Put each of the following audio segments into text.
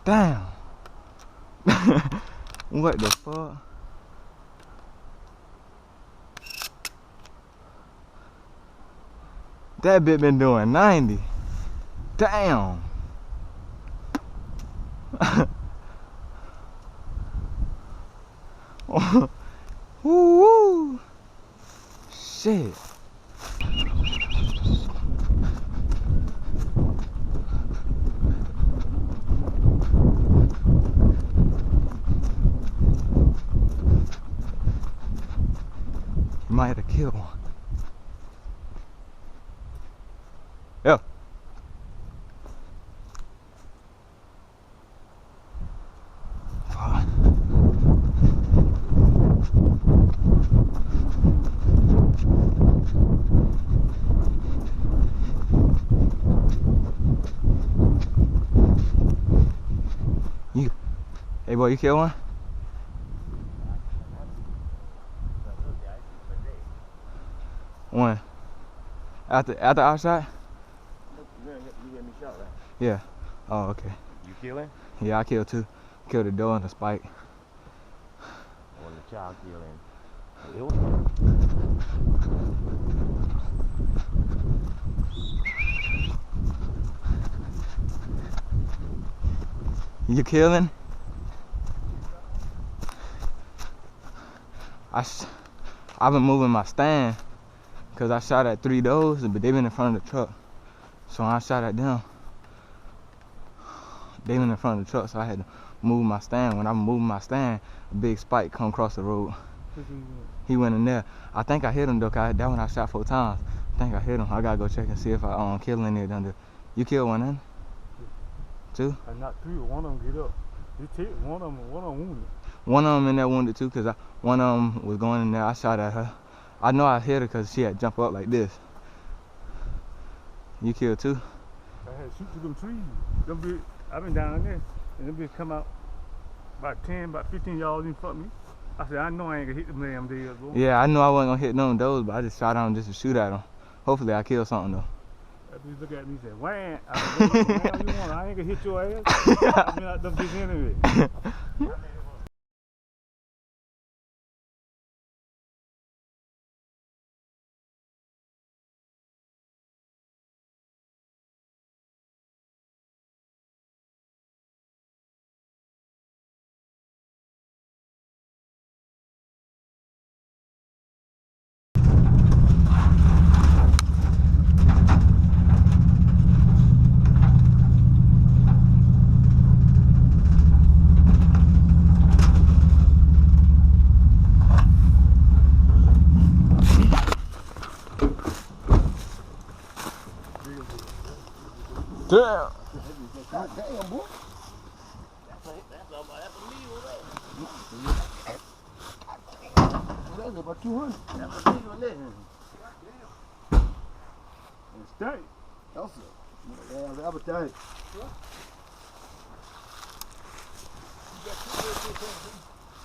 Damn. What the fuck? That bit been doing 90. Damn. Woo. Shit. You might have killed one. Yeah. Fuck. You, hey boy, you kill one? One. After our shot? You get me shot, right? Yeah. Oh, okay. You killing? Yeah, I killed two. Killed the doe and the spike. Or the child killing? You killing? I've been moving my stand because I shot at 3 does, but they been in front of the truck. So when I shot at them, they been in front of the truck, so I had to move my stand. When I'm moving my stand, a big spike come across the road. He went in there. I think I hit him though, cause that one I shot 4 times. I think I hit him. I gotta go check and see if I kill any of them. You killed one then? Two? I knocked 3, one of them get up. One of them wounded. One of them in there wounded too, cause one of them was going in there. I shot at her. I know I hit her cause she had jumped up like this. You killed two? I had to shoot through them trees. I've been down there, and them bitch come out about 15 yards in front of me. I said, I know I ain't gonna hit them damn deals, bro. Yeah, I knew I wasn't gonna hit none of those, but I just shot at them just to shoot at them. Hopefully I kill something though. That bitch look at me and said, wham! I said, wham you want? I ain't gonna hit your ass. I mean, out them bitch anyway. Damn. God damn, boy. That's a meal, right? That's about 200. That's a meal, isn't it? It's steak. That's it. Yeah, that's a steak.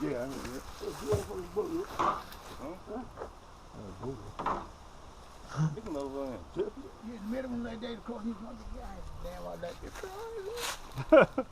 Yeah, I know that. Look him over him. You met him that day, of course, he's going to get damn, I like this.